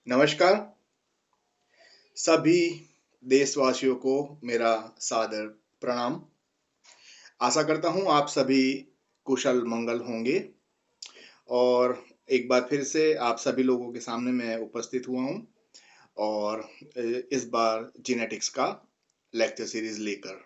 नमस्कार, सभी देशवासियों को मेरा सादर प्रणाम। आशा करता हूँ आप सभी कुशल मंगल होंगे और एक बार फिर से आप सभी लोगों के सामने मैं उपस्थित हुआ हूँ और इस बार जेनेटिक्स का लेक्चर सीरीज़ लेकर।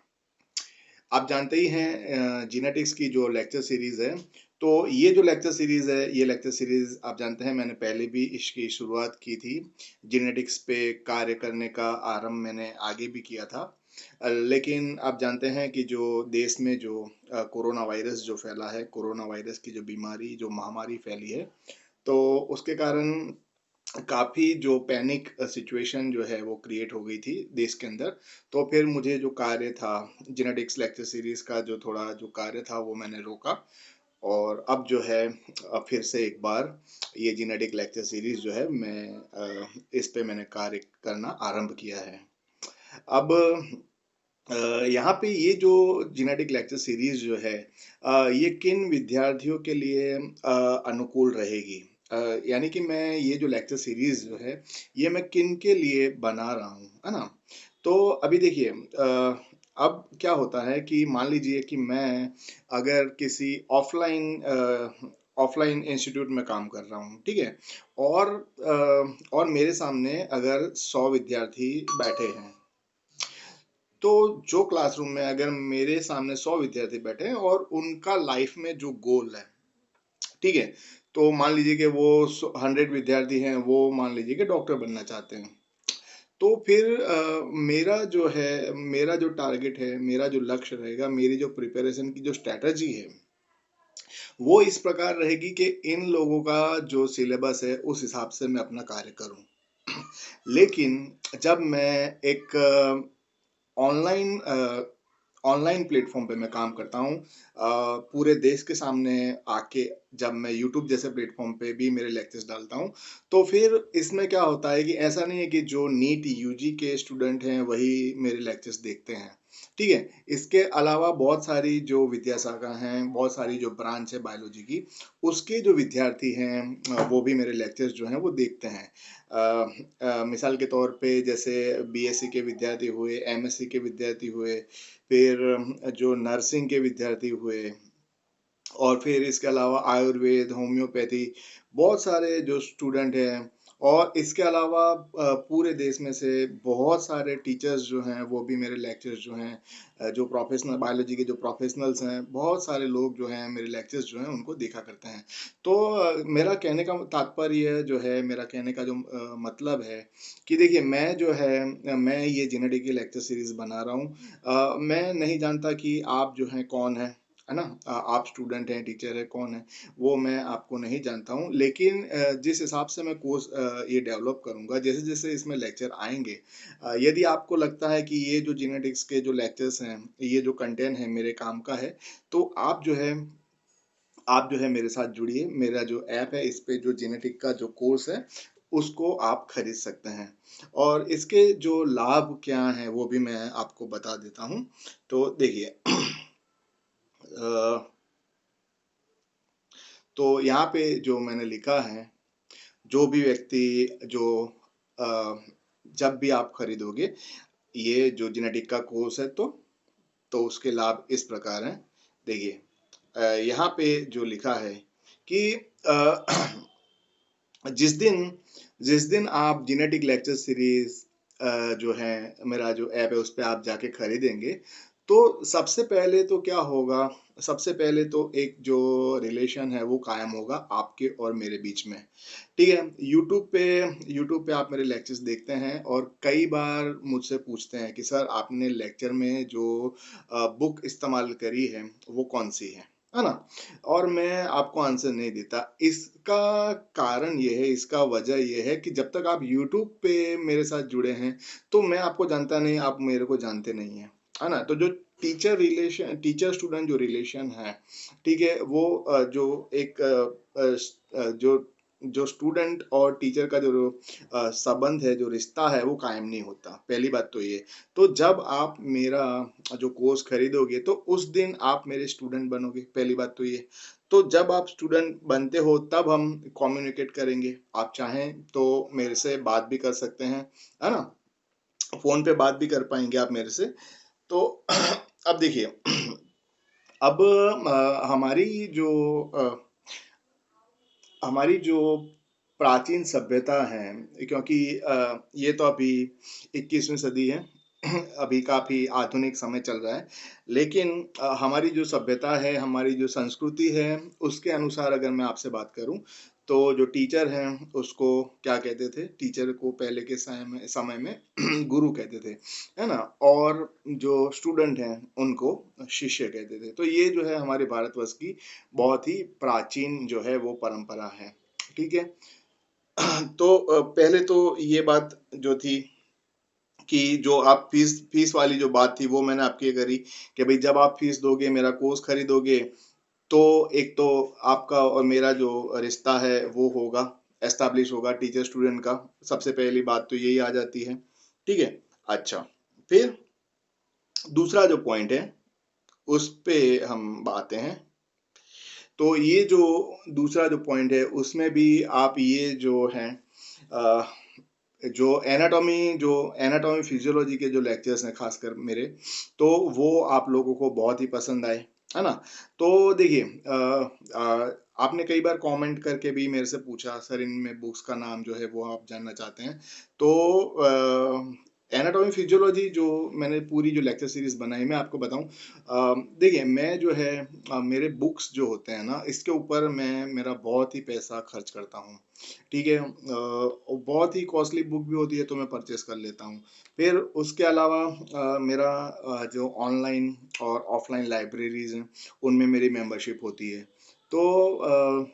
आप जानते ही हैं जेनेटिक्स की जो लेक्चर सीरीज़ है, तो ये जो लेक्चर सीरीज़ है, ये लेक्चर सीरीज़ आप जानते हैं मैंने पहले भी इसकी शुरुआत की थी। जेनेटिक्स पे कार्य करने का आरंभ मैंने आगे भी किया था। लेकिन आप जानते हैं कि जो देश में जो कोरोना वायरस जो फैला है, कोरोना वायरस की जो बीमारी, जो महामारी फैली है, तो उसके कारण काफ़ी जो पैनिक सिचुएशन जो है वो क्रिएट हो गई थी देश के अंदर। तो फिर मुझे जो कार्य था जेनेटिक्स लेक्चर सीरीज़ का जो थोड़ा जो कार्य था वो मैंने रोका और अब जो है फिर से एक बार ये जेनेटिक लेक्चर सीरीज़ जो है इस पे मैंने कार्य करना आरंभ किया है। अब यहाँ पे ये जो जेनेटिक लेक्चर सीरीज़ जो है ये किन विद्यार्थियों के लिए अनुकूल रहेगी? यानी कि मैं ये जो लेक्चर सीरीज़ जो है, ये मैं किन के लिए बना रहा हूँ, है ना? तो अभी देखिए अब क्या होता है कि मान लीजिए कि मैं अगर किसी ऑफ़लाइन इंस्टीट्यूट में काम कर रहा हूँ, ठीक है? और मेरे सामने अगर 100 विद्यार्थी बैठे हैं तो जो क्लासरूम में अगर मेरे सामने 100 विद्यार्थी बैठे हैं और उनका लाइफ में जो गोल है, ठीक है? तो मान लीजिए कि वो 100 विद्यार्थी हैं, वो मान लीजिए कि डॉक्टर बनना चाहते हैं। तो फिर मेरा जो टारगेट है, मेरा जो लक्ष्य रहेगा, मेरी जो प्रिपरेशन की जो स्ट्रैटेजी है, वो इस प्रकार रहेगी कि इन लोगों का जो सिलेबस है, उस हिसाब से मैं अपना कार्य करूँ। लेकिन जब मैं एक ऑनलाइन ऑनलाइन प्लेटफ़ॉर्म पे मैं काम करता हूँ। पूरे देश के सामने आके जब मैं यूट्यूब जैसे प्लेटफ़ॉर्म पे भी मेरे लेक्चर्स डालता हूँ, तो फिर इसमें क्या होता है कि ऐसा नहीं है कि जो नीट यूजी के स्टूडेंट हैं, वही मेरे लेक्चर्स देखते हैं, ठीक है? इसके अलावा बहुत सारी जो विद्याशाखा हैं, बहुत सारी जो ब्रांच है बायोलॉजी की, उसके जो विद्यार्थी हैं वो भी मेरे लेक्चर्स जो हैं, वो देखते हैं। मिसाल के तौर पे जैसे बीएससी के विद्यार्थी हुए, एमएससी के विद्यार्थी हुए, फिर जो नर्सिंग के विद्यार्थी हुए और फिर इसके अलावा आयुर्वेद, होम्योपैथी बहुत सारे जो स्टूडेंट हैं और इसके अलावा पूरे देश में से बहुत सारे टीचर्स जो हैं वो भी मेरे लेक्चर्स जो हैं जो प्रोफेशनल बायोलॉजी के जो प्रोफेशनल्स हैं, बहुत सारे लोग जो हैं मेरे लेक्चर्स जो हैं उनको देखा करते हैं। तो मेरा कहने का तात्पर्य जो है, मेरा कहने का जो मतलब है कि देखिए मैं जो है मैं ये जेनेटिक की लेक्चर सीरीज़ बना रहा हूँ। मैं नहीं जानता कि आप जो हैं कौन हैं? है ना? आप स्टूडेंट हैं, टीचर हैं, कौन है, वो मैं आपको नहीं जानता हूँ। लेकिन जिस हिसाब से मैं कोर्स ये डेवलप करूँगा, जैसे-जैसे इसमें लेक्चर आएँगे यदि आपको लगता है कि ये जो जेनेटिक्स के जो लेक्चर्स हैं, ये जो कंटेंट है मेरे काम का है, तो आप जो है मेरे साथ जुड़िए। मेरा जो ऐप है, इस पे जो जेनेटिक का जो कोर्स है, उसको आप खरीद सकते हैं। और इसके जो लाभ क्या हैं, वो भी मैं आपको बता देता हूँ। तो देखिए अ तो यहाँ पे जो मैंने लिखा है, जो भी व्यक्ति जो अ, जब भी आप खरीदोगे ये जो जेनेटिक का कोर्स है तो उसके लाभ इस प्रकार हैं। देखिए यहाँ पे जो लिखा है कि अ, जिस दिन जिस दिन आप जेनेटिक लेक्चर सीरीज़ जो है मेरा जो ऐप है उस पे आप जाके खरीदेंगे, तो सबसे पहले तो क्या होगा, सबसे पहले तो एक जो रिलेशन है वो कायम होगा आपके और मेरे बीच में, ठीक है? यूट्यूब पे आप मेरे लेक्चर्स देखते हैं और कई बार मुझसे पूछते हैं कि सर आपने लेक्चर में जो बुक इस्तेमाल करी है, वो कौन-सी है ना? और मैं आपको आंसर नहीं देता। इसका कारण ये है, इसका वजह ये है कि जब तक आप यूट्यूब पे मेरे साथ जुड़े हैं, तो मैं आपको जानता नहीं, आप मेरे को जानते नहीं हैं, है ना? तो जो टीचर स्टूडेंट जो रिलेशन है, ठीक है? वो जो एक जो जो स्टूडेंट और टीचर का जो संबंध है, जो रिश्ता है, वो कायम नहीं होता, पहली बात तो ये। तो जब आप मेरा जो कोर्स खरीदोगे तो उस दिन आप मेरे स्टूडेंट बनोगे, पहली बात तो ये। तो जब आप स्टूडेंट बनते हो तब हम कम्युनिकेट करेंगे। आप चाहें तो मेरे से बात भी कर सकते हैं, है ना? फ़ोन पे बात भी कर पाएँगे आप मेरे से। तो अब देखिए, अब हमारी जो प्राचीन सभ्यता है, क्योंकि ये तो अभी 21वीं सदी है, अभी काफ़ी आधुनिक समय चल रहा है। लेकिन हमारी जो सभ्यता है, हमारी जो संस्कृति है, उसके अनुसार अगर मैं आपसे बात करूँ, तो जो टीचर हैं, उसको क्या कहते थे? टीचर को पहले के समय में गुरु कहते थे, है ना? और जो स्टूडेंट हैं, उनको शिष्य कहते थे। तो ये जो है हमारे भारतवर्ष की बहुत ही प्राचीन जो है वो परंपरा है, ठीक है? तो पहले तो ये बात जो थी कि जो आप फीस वाली जो बात थी वो मैंने आपकी करी कि भाई जब आप फीस दोगे, मेरा कोर्स खरीदोगे, तो एक तो आपका और मेरा जो रिश्ता है वो होगा, एस्टैब्लिश होगा टीचर स्टूडेंट का। सबसे पहली बात तो यही आ जाती है, ठीक है? अच्छा, फिर दूसरा जो पॉइंट है उस पे हम आते हैं। तो ये जो दूसरा जो पॉइंट है उसमें भी आप ये जो है अ, जो एनाटॉमी फिजियोलॉजी के जो लेक्चर्स हैं खासकर मेरे, तो वो आप लोगों को बहुत ही पसंद आए, है ना? तो देखिए, आपने कई बार कमेंट करके भी मेरे से पूछा, सर इनमें बुक्स का नाम जो है वो आप जानना चाहते हैं। तो एनाटॉमी फिजियोलॉजी जो मैंने पूरी जो लेक्चर सीरीज बनाई, मैं आपको बताऊं, देखिए मैं जो है मेरे बुक्स जो होते हैं ना, इसके ऊपर मैं मेरा बहुत ही पैसा खर्च करता हूँ, ठीक है? बहुत ही कॉस्टली बुक भी होती है तो मैं परचेस कर लेता हूँ। फिर उसके अलावा मेरा जो ऑनलाइन और ऑफलाइन लाइब्रेरीज हैं, उनमें मेरी मेंबरशिप होती है। तो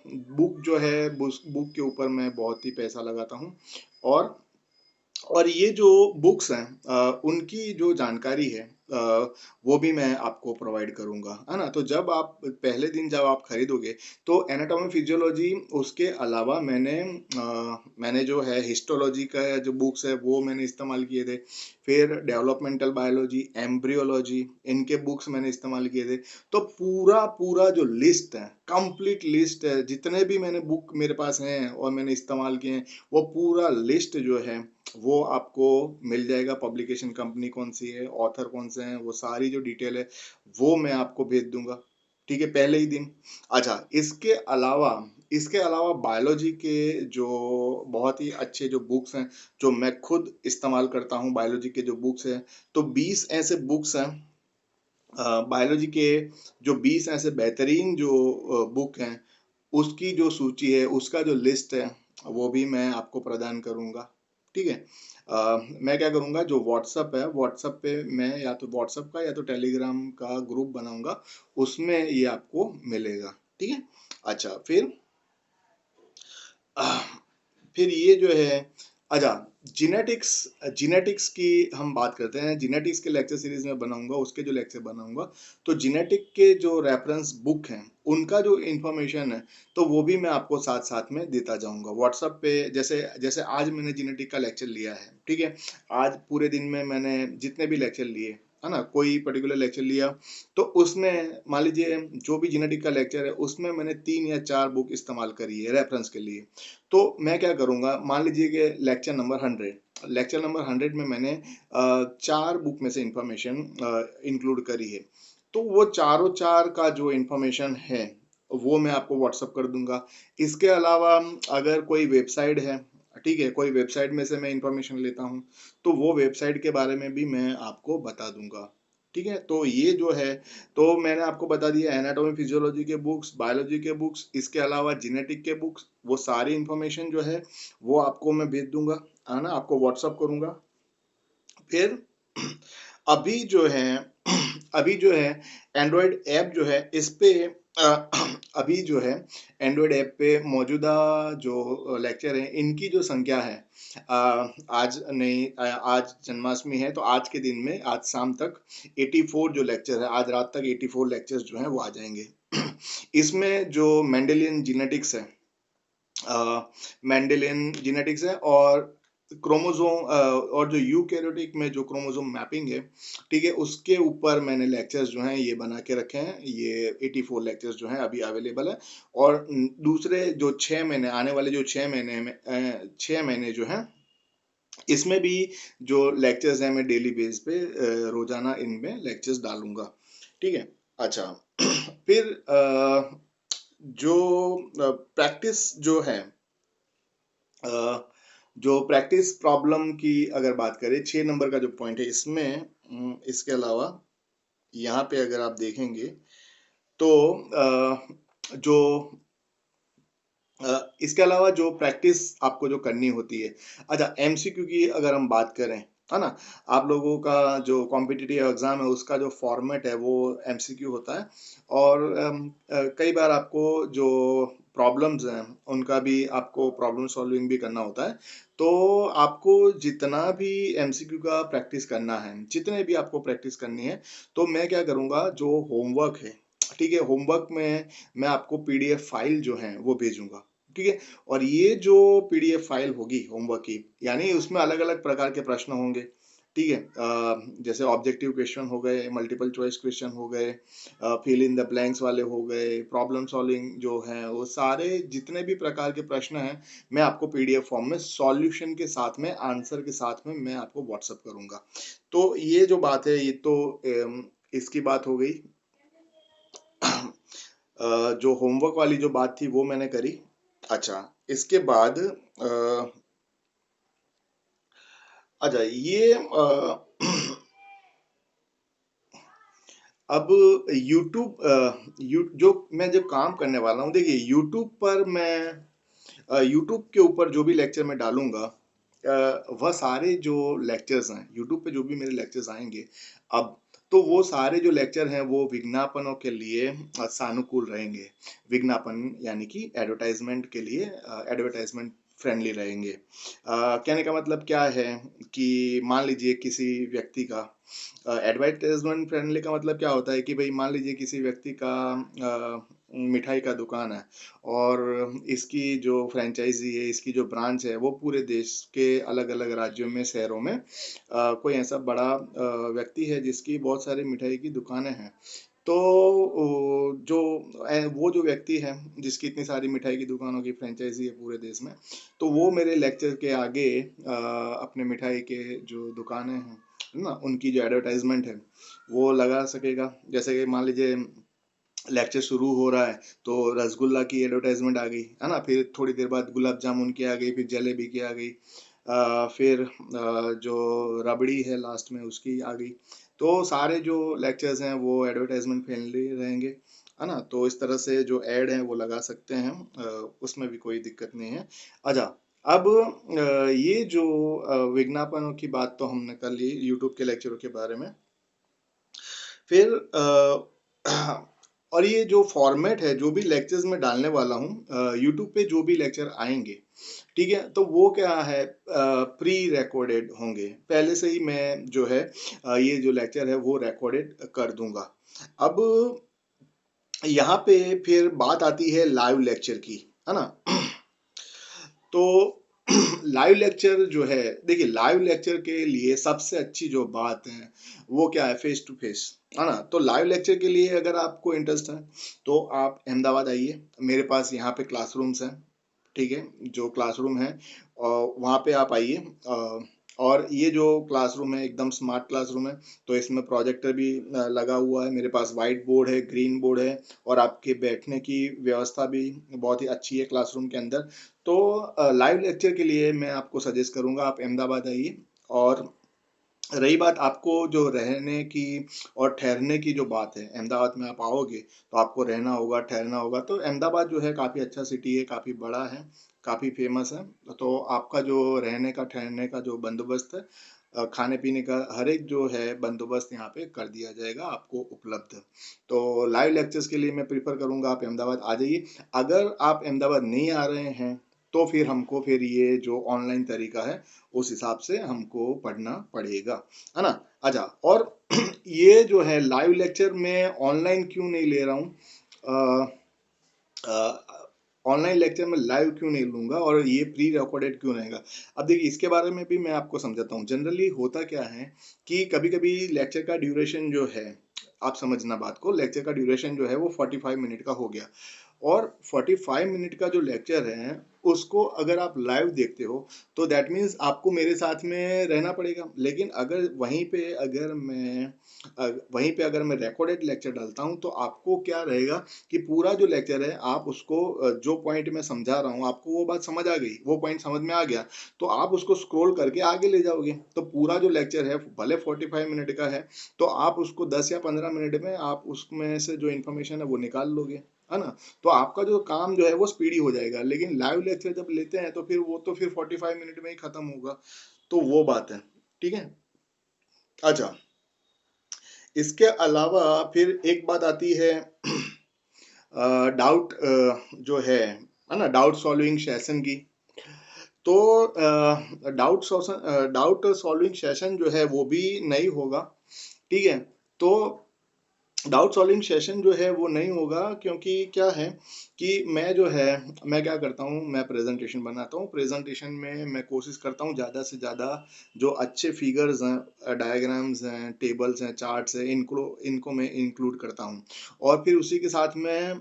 बुक जो है, बुक के ऊपर मैं बहुत ही पैसा लगाता हूँ। और ये जो बुक्स हैं, उनकी जो जानकारी है, वो भी मैं आपको प्रोवाइड करूँगा, है ना? तो जब आप पहले दिन जब आप खरीदोगे, तो एनाटॉमी फिजियोलॉजी, उसके अलावा मैंने जो है हिस्टोलॉजी का जो बुक्स है वो मैंने इस्तेमाल किए थे। फिर डेवलपमेंटल बायोलॉजी, एम्ब्रियोलॉजी, इनके बुक्स मैंने इस्तेमाल किए थे। तो पूरा जो लिस्ट है, कंप्लीट लिस्ट है, जितने भी मैंने बुक मेरे पास हैं और मैंने इस्तेमाल किए हैं, वो पूरा लिस्ट जो है वो आपको मिल जाएगा। पब्लिकेशन कंपनी कौन सी है, ऑथर कौन से हैं, वो सारी जो डिटेल है वो मैं आपको भेज दूंगा, ठीक है, पहले ही दिन। अच्छा, इसके अलावा बायोलॉजी के जो बहुत ही अच्छे जो बुक्स हैं, जो मैं खुद इस्तेमाल करता हूँ, बायोलॉजी के जो बुक्स हैं, तो 20 ऐसे बुक्स हैं, बायोलॉजी के जो 20 ऐसे बेहतरीन जो बुक हैं, उसकी जो सूची है, उसका जो लिस्ट है, वो भी मैं आपको प्रदान करूंगा, ठीक है? मैं क्या करूंगा, जो व्हाट्सअप है, व्हाट्सअप पे मैं या तो व्हाट्सअप का या तो टेलीग्राम का ग्रुप बनाऊंगा, उसमें ये आपको मिलेगा, ठीक है? अच्छा, आह, फिर ये जो है, अच्छा, जिनेटिक्स जिनेटिक्स की हम बात करते हैं। जिनेटिक्स के लेक्चर सीरीज में बनाऊंगा, उसके जो लेक्चर बनाऊंगा, तो जिनेटिक के जो रेफरेंस बुक हैं, उनका जो इंफॉर्मेशन है, तो वो भी मैं आपको साथ साथ में देता जाऊंगा व्हाट्सएप पे। जैसे जैसे आज मैंने जिनेटिक का लेक्चर लिया है, ठीक है? आज पूरे दिन में मैंने जितने भी लेक्चर लिए, है ना, कोई पर्टिकुलर लेक्चर लिया, तो उसमें मान लीजिए जो भी जेनेटिक का लेक्चर है, उसमें मैंने 3 या 4 बुक इस्तेमाल करी है रेफरेंस के लिए। तो मैं क्या करूँगा, मान लीजिए कि लेक्चर नंबर 100 में मैंने 4 बुक में से इंफॉर्मेशन इंक्लूड करी है। तो वो चारों 4 का जो इंफॉर्मेशन है, वो मैं आपको व्हाट्सअप कर दूंगा। इसके अलावा अगर कोई वेबसाइट है, ठीक है, कोई वेबसाइट में से मैं इंफॉर्मेशन लेता हूँ, तो वो वेबसाइट के बारे में भी मैं आपको बता दूंगा, ठीक है? तो ये जो है, तो मैंने आपको बता दिया एनाटॉमी फिजियोलॉजी के बुक्स, बायोलॉजी के बुक्स, इसके अलावा जेनेटिक के बुक्स, वो सारी इंफॉर्मेशन जो है वो आपको मैं भेज दूंगा, है ना, आपको व्हाट्सअप करूंगा। फिर अभी जो है अभी जो है एंड्रॉयड ऐप जो है, इस पे अ, अभी जो है एंड्रॉयड ऐप पे मौजूदा जो लेक्चर हैं, इनकी जो संख्या है, आज नहीं, आज जन्माष्टमी है, तो आज के दिन में, आज शाम तक 84 जो लेक्चर है, आज रात तक 84 लेक्चर्स जो हैं वो आ जाएंगे। इसमें जो मेंडेलियन जेनेटिक्स है, मेंडेलियन जेनेटिक्स है, और क्रोमोसोम और जो यूकैरियोटिक में जो क्रोमोसोम मैपिंग है, ठीक है, उसके ऊपर मैंने लेक्चर्स जो हैं ये बना के रखे हैं। ये 84 लेक्चर्स जो हैं अभी अवेलेबल है। और दूसरे जो 6 महीने आने वाले जो 6 महीने में 6 महीने जो हैं इसमें भी जो लेक्चर्स हैं मैं डेली बेस पे रोजाना इनमें लेक्चर्स डालूंगा। ठीक है। अच्छा फिर जो प्रैक्टिस जो है, जो प्रैक्टिस प्रॉब्लम की अगर बात करें, 6 नंबर का जो पॉइंट है इसमें, इसके अलावा यहाँ पे अगर आप देखेंगे तो जो इसके अलावा जो प्रैक्टिस आपको जो करनी होती है, अच्छा एमसीक्यू की अगर हम बात करें, है ना, आप लोगों का जो कॉम्पिटिटिव एग्जाम है उसका जो फॉर्मेट है वो एमसीक्यू होता है। और कई बार आपको जो प्रॉब्लम्स हैं उनका भी आपको प्रॉब्लम सॉल्विंग भी करना होता है। तो आपको जितना भी एमसीक्यू का प्रैक्टिस करना है, जितने भी आपको प्रैक्टिस करनी है, तो मैं क्या करूँगा, जो होमवर्क है, ठीक है, होमवर्क में मैं आपको पीडीएफ फाइल जो है वो भेजूंगा। ठीक है। और ये जो पीडीएफ फाइल होगी होमवर्क की, यानी उसमें अलग अलग प्रकार के प्रश्न होंगे। ठीक है। जैसे ऑब्जेक्टिव क्वेश्चन हो गए, मल्टीपल चॉइस क्वेश्चन हो गए, फिल इन द ब्लैंक्स वाले हो गए, प्रॉब्लम सॉल्विंग जो है, वो सारे जितने भी प्रकार के प्रश्न हैं मैं आपको पीडीएफ फॉर्म में सॉल्यूशन के साथ में, आंसर के साथ में मैं आपको व्हाट्सअप करूंगा। तो ये जो बात है, ये तो इसकी बात हो गई। जो होमवर्क वाली जो बात थी वो मैंने करी। अच्छा, इसके बाद अच्छा ये अब जो मैं जब काम करने वाला हूँ, देखिए यूट्यूब पर मैं यूट्यूब के ऊपर जो भी लेक्चर मैं डालूंगा, वह सारे जो लेक्चर्स हैं यूट्यूब पे, जो भी मेरे लेक्चर्स आएंगे अब, तो वो सारे जो लेक्चर हैं वो विज्ञापनों के लिए सानुकूल रहेंगे। विज्ञापन यानी कि एडवर्टाइजमेंट के लिए, एडवर्टाइजमेंट फ्रेंडली रहेंगे। कहने का मतलब क्या है कि मान लीजिए किसी व्यक्ति का, एडवर्टाइजमेंट फ्रेंडली का मतलब क्या होता है कि भाई मान लीजिए किसी व्यक्ति का मिठाई का दुकान है, और इसकी जो फ्रेंचाइजी है, इसकी जो ब्रांच है वो पूरे देश के अलग अलग राज्यों में, शहरों में कोई ऐसा बड़ा व्यक्ति है जिसकी बहुत सारी मिठाई की दुकानें हैं। तो जो वो जो व्यक्ति है जिसकी इतनी सारी मिठाई की दुकानों की फ्रेंचाइजी है पूरे देश में, तो वो मेरे लेक्चर के आगे अपने मिठाई के जो दुकानें हैं ना, उनकी जो एडवर्टाइजमेंट है वो लगा सकेगा। जैसे कि मान लीजिए लेक्चर शुरू हो रहा है तो रसगुल्ला की एडवर्टाइजमेंट आ गई, है ना, फिर थोड़ी देर बाद गुलाब जामुन की आ गई, फिर जलेबी की आ गई, फिर जो रबड़ी है लास्ट में उसकी आ गई। तो सारे जो लेक्चर्स हैं वो एडवर्टाइजमेंट फ्रेंडली रहेंगे, है ना। तो इस तरह से जो ऐड है वो लगा सकते हैं, उसमें भी कोई दिक्कत नहीं है। अच्छा, अब ये जो विज्ञापनों की बात तो हमने कर ली यूट्यूब के लेक्चरों के बारे में। फिर और ये जो फॉर्मेट है, जो भी लेक्चर्स में डालने वाला हूँ यूट्यूब पे, जो भी लेक्चर आएंगे, ठीक है, तो वो क्या है, प्री रिकॉर्डेड होंगे। पहले से ही मैं जो है ये जो लेक्चर है वो रिकॉर्डेड कर दूंगा। अब यहाँ पे फिर बात आती है लाइव लेक्चर की, है ना। तो लाइव लेक्चर जो है, देखिए लाइव लेक्चर के लिए सबसे अच्छी जो बात है वो क्या है, फेस टू फेस, है ना। तो लाइव लेक्चर के लिए अगर आपको इंटरेस्ट है तो आप अहमदाबाद आइए, मेरे पास यहाँ पे क्लासरूम्स हैं। ठीक है, जो क्लासरूम है और वहाँ पे आप आइए। और ये जो क्लासरूम है एकदम स्मार्ट क्लासरूम है, तो इसमें प्रोजेक्टर भी लगा हुआ है, मेरे पास वाइट बोर्ड है, ग्रीन बोर्ड है, और आपके बैठने की व्यवस्था भी बहुत ही अच्छी है क्लासरूम के अंदर। तो लाइव लेक्चर के लिए मैं आपको सजेस्ट करूंगा आप अहमदाबाद आइए। और रही बात आपको जो रहने की और ठहरने की जो बात है, अहमदाबाद में आप आओगे तो आपको रहना होगा, ठहरना होगा। तो अहमदाबाद जो है काफ़ी अच्छा सिटी है, काफ़ी बड़ा है, काफ़ी फेमस है। तो आपका जो रहने का, ठहरने का जो बंदोबस्त है, खाने पीने का हर एक जो है बंदोबस्त यहाँ पे कर दिया जाएगा आपको उपलब्ध। तो लाइव लेक्चर्स के लिए मैं प्रीफर करूँगा आप अहमदाबाद आ जाइए। अगर आप अहमदाबाद नहीं आ रहे हैं तो फिर हमको फिर ये जो ऑनलाइन तरीका है उस हिसाब से हमको पढ़ना पड़ेगा, है ना। अच्छा, और ये जो है लाइव लेक्चर में ऑनलाइन क्यों नहीं ले रहा हूँ, ऑनलाइन लेक्चर में लाइव क्यों नहीं लूंगा और ये प्री रिकॉर्डेड क्यों रहेगा। अब देखिए इसके बारे में भी मैं आपको समझाता हूँ। जनरली होता क्या है कि कभी कभी लेक्चर का ड्यूरेशन जो है, आप समझना बात को, लेक्चर का ड्यूरेशन जो है वो 45 मिनट का हो गया, और 45 मिनट का जो लेक्चर है उसको अगर आप लाइव देखते हो तो दैट मीन्स आपको मेरे साथ में रहना पड़ेगा। लेकिन अगर वहीं पे अगर मैं रिकॉर्डेड लेक्चर डालता हूं तो आपको क्या रहेगा कि पूरा जो लेक्चर है आप उसको जो पॉइंट मैं समझा रहा हूं आपको वो बात समझ आ गई, वो पॉइंट समझ में आ गया, तो आप उसको स्क्रॉल करके आगे ले जाओगे। तो पूरा जो लेक्चर है भले 45 मिनट का है तो आप उसको 10 या 15 मिनट में आप उसमें से जो इन्फॉर्मेशन है वो निकाल लोगे, है ना। तो आपका जो काम जो है वो स्पीडी हो जाएगा। लेकिन लाइव लेक्चर जब लेते हैं तो फिर वो तो फिर 45 मिनट में ही खत्म होगा, तो वो बात है। ठीक है। अच्छा, इसके अलावा फिर एक बात आती है डाउट जो है ना, डाउट सॉल्विंग सेशन की। तो डाउट सॉल्विंग सेशन जो है वो भी नहीं होगा। ठीक है। तो डाउट सॉल्विंग सेशन जो है वो नहीं होगा क्योंकि क्या है कि मैं क्या करता हूँ, मैं प्रेजेंटेशन बनाता हूँ। प्रेजेंटेशन में मैं कोशिश करता हूँ ज़्यादा से ज़्यादा जो अच्छे फिगर्स हैं, डायग्राम्स हैं, टेबल्स हैं, चार्ट्स हैं, इनको मैं इंक्लूड करता हूँ। और फिर उसी के साथ में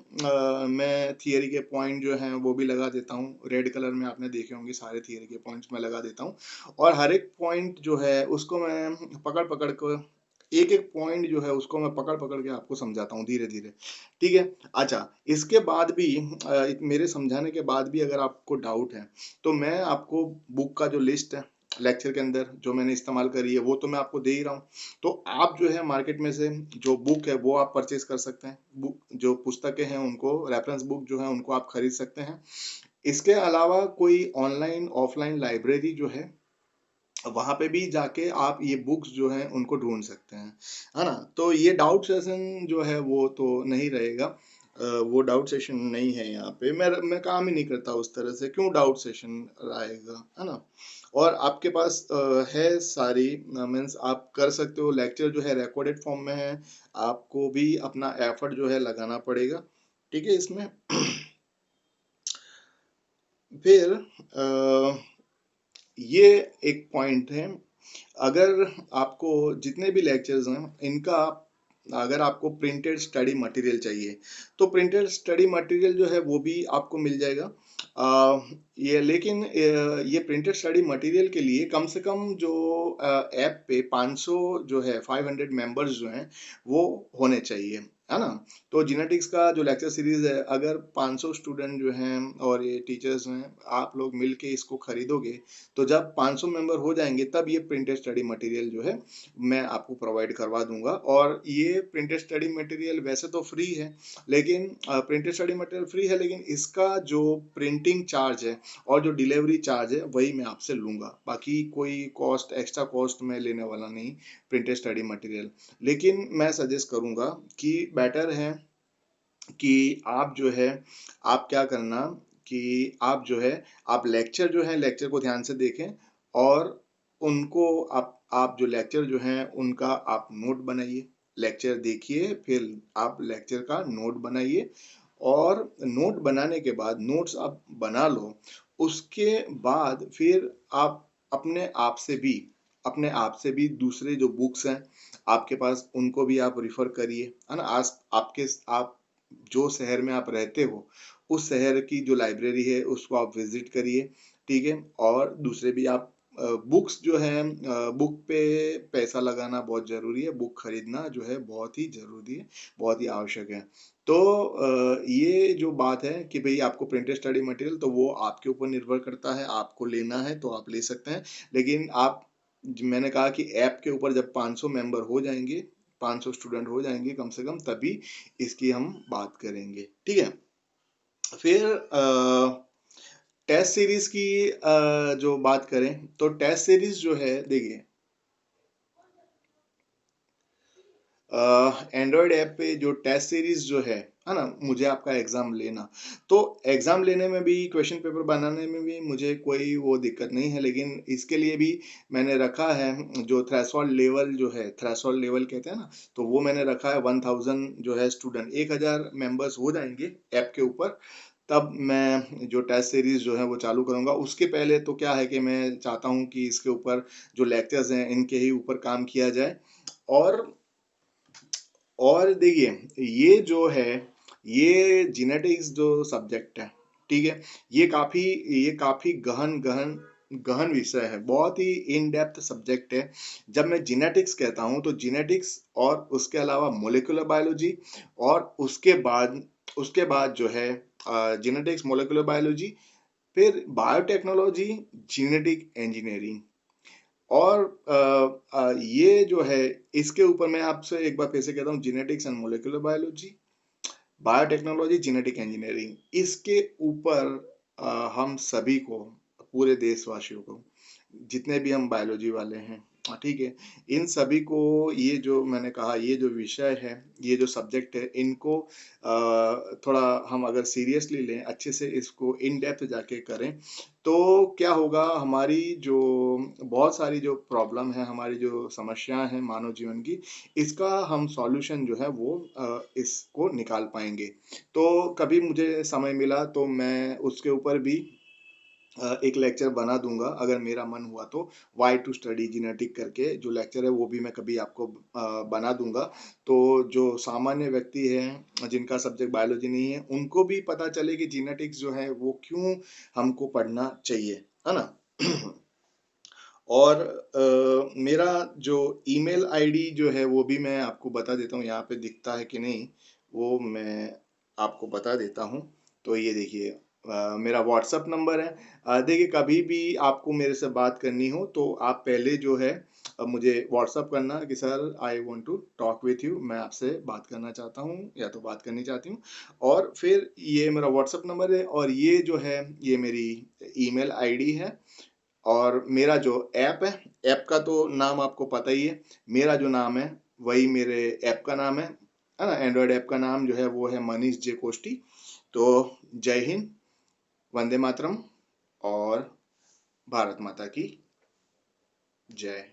मैं थियरी के पॉइंट जो हैं वो भी लगा देता हूँ। रेड कलर में आपने देखे होंगे सारे थियरी के पॉइंट्स मैं लगा देता हूँ। और हर एक पॉइंट जो है उसको मैं पकड़ पकड़ कर, एक एक पॉइंट जो है उसको मैं पकड़ पकड़ के आपको समझाता हूँ धीरे धीरे। ठीक है। अच्छा, इसके बाद भी मेरे समझाने के बाद भी अगर आपको डाउट है तो मैं आपको बुक का जो लिस्ट है लेक्चर के अंदर जो मैंने इस्तेमाल करी है वो तो मैं आपको दे ही रहा हूँ। तो आप जो है मार्केट में से जो बुक है वो आप परचेज कर सकते हैं। बुक जो पुस्तकें हैं उनको, रेफरेंस बुक जो है उनको आप खरीद सकते हैं। इसके अलावा कोई ऑनलाइन ऑफलाइन लाइब्रेरी जो है वहां पे भी जाके आप ये बुक्स जो हैं उनको ढूंढ सकते हैं, है ना। तो ये डाउट सेशन जो है वो तो नहीं रहेगा। वो डाउट सेशन नहीं है यहाँ पे। मैं काम ही नहीं करता उस तरह से, क्यों डाउट सेशन आएगा, है ना। और आपके पास है सारी मीन्स आप कर सकते हो। लेक्चर जो है रिकॉर्डेड फॉर्म में है, आपको भी अपना एफर्ट जो है लगाना पड़ेगा। ठीक है। इसमें फिर ये एक पॉइंट है। अगर आपको जितने भी लेक्चर्स हैं इनका, अगर आपको प्रिंटेड स्टडी मटेरियल चाहिए तो प्रिंटेड स्टडी मटेरियल जो है वो भी आपको मिल जाएगा। ये लेकिन ये प्रिंटेड स्टडी मटेरियल के लिए कम से कम जो ऐप पे 500 जो है 500 मेंबर्स जो हैं वो होने चाहिए, है ना। तो जेनेटिक्स का जो लेक्चर सीरीज है, अगर 500 स्टूडेंट जो हैं और ये टीचर्स हैं आप लोग मिलके इसको खरीदोगे तो जब 500 मेंबर हो जाएंगे तब ये प्रिंटेड स्टडी मटेरियल जो है मैं आपको प्रोवाइड करवा दूंगा। और ये प्रिंटेड स्टडी मटेरियल वैसे तो फ्री है, लेकिन प्रिंटेड स्टडी मटेरियल फ्री है लेकिन इसका जो प्रिंटिंग चार्ज है और जो डिलीवरी चार्ज है वही मैं आपसे लूंगा। बाकी कोई कॉस्ट, एक्स्ट्रा कॉस्ट मैं लेने वाला नहीं प्रिंटेड स्टडी मटेरियल। लेकिन मैं सजेस्ट करूंगा कि बेटर है कि आप जो है, आप क्या करना कि आप जो है, आप लेक्चर जो है लेक्चर को ध्यान से देखें और उनको आप जो लेक्चर जो हैं उनका आप नोट बनाइए। लेक्चर देखिए फिर आप लेक्चर का नोट बनाइए, और नोट बनाने के बाद नोट्स आप बना लो। उसके बाद फिर आप अपने आप से भी दूसरे जो बुक्स हैं आपके पास उनको भी आप रिफर करिए, है ना। आज आप जो शहर में आप रहते हो उस शहर की जो लाइब्रेरी है उसको आप विजिट करिए। ठीक है। और दूसरे भी आप बुक्स जो है, बुक पे पैसा लगाना बहुत जरूरी है, बुक खरीदना जो है बहुत ही जरूरी है, बहुत ही आवश्यक है। तो ये जो बात है कि भाई आपको प्रिंटेड स्टडी मटेरियल तो वो आपके ऊपर निर्भर करता है, आपको लेना है तो आप ले सकते हैं। लेकिन मैंने कहा कि ऐप के ऊपर जब 500 मेंबर हो जाएंगे, 500 स्टूडेंट हो जाएंगे कम से कम, तभी इसकी हम बात करेंगे। ठीक है। फिर टेस्ट सीरीज की जो बात करें तो टेस्ट सीरीज जो है देखिए, एंड्रॉयड ऐप पे जो टेस्ट सीरीज जो है ना, मुझे आपका एग्जाम लेना, तो एग्जाम लेने में भी, क्वेश्चन पेपर बनाने में भी मुझे कोई वो दिक्कत नहीं है। लेकिन इसके लिए भी मैंने रखा है जो थ्रेशोल्ड लेवल जो है, थ्रेशोल्ड लेवल कहते हैं ना, तो वो मैंने रखा है 1000 जो है स्टूडेंट, 1000 मेंबर्स हो जाएंगे ऐप के ऊपर तब मैं जो टेस्ट सीरीज़ जो है वो चालू करूँगा। उसके पहले तो क्या है कि मैं चाहता हूँ कि इसके ऊपर जो लेक्चर्स हैं इनके ही ऊपर काम किया जाए। और और देखिए ये जो है, ये जेनेटिक्स जो सब्जेक्ट है, ठीक है? ये काफ़ी गहन गहन गहन विषय है, बहुत ही इन डेप्थ सब्जेक्ट है। जब मैं जेनेटिक्स कहता हूँ तो जेनेटिक्स और उसके अलावा मॉलिक्यूलर बायोलॉजी और उसके बाद जो है जेनेटिक्स, मॉलिक्यूलर बायोलॉजी, फिर बायोटेक्नोलॉजी, जेनेटिक इंजीनियरिंग। और ये जो है इसके ऊपर मैं आपसे एक बार फिर से कहता हूँ, genetics and molecular biology, biotechnology, genetic engineering, इसके ऊपर हम सभी को, पूरे देशवासियों को, जितने भी हम बायोलॉजी वाले हैं, ठीक है, इन सभी को ये जो मैंने कहा, ये जो विषय है, ये जो सब्जेक्ट है, इनको थोड़ा हम अगर सीरियसली लें, अच्छे से इसको इन डेप्थ जाके करें, तो क्या होगा, हमारी जो बहुत सारी जो प्रॉब्लम है, हमारी जो समस्याएं हैं मानव जीवन की, इसका हम सॉल्यूशन जो है वो इसको निकाल पाएंगे। तो कभी मुझे समय मिला तो मैं उसके ऊपर भी एक लेक्चर बना दूंगा, अगर मेरा मन हुआ तो। वाई टू स्टडी जेनेटिक करके जो लेक्चर है वो भी मैं कभी आपको बना दूंगा, तो जो सामान्य व्यक्ति है जिनका सब्जेक्ट बायोलॉजी नहीं है, उनको भी पता चले कि जेनेटिक्स जो है वो क्यों हमको पढ़ना चाहिए, है ना? और मेरा जो ईमेल आईडी जो है वो भी मैं आपको बता देता हूँ, यहाँ पे दिखता है कि नहीं वो मैं आपको बता देता हूँ। तो ये देखिए, मेरा व्हाट्सअप नंबर है। देखिए, कभी भी आपको मेरे से बात करनी हो तो आप पहले जो है मुझे व्हाट्सअप करना कि sir I want to talk with you, मैं आपसे बात करना चाहता हूँ या तो बात करनी चाहती हूँ। और फिर ये मेरा व्हाट्सअप नंबर है, और ये जो है ये मेरी ईमेल आईडी है। और मेरा जो ऐप है, ऐप का तो नाम आपको पता ही है, मेरा जो नाम है वही मेरे ऐप का नाम है ना? एंड्रॉयड ऐप का नाम जो है वो है मनीष जे कोष्टी। तो जय हिंद, वंदे मातरम, और भारत माता की जय।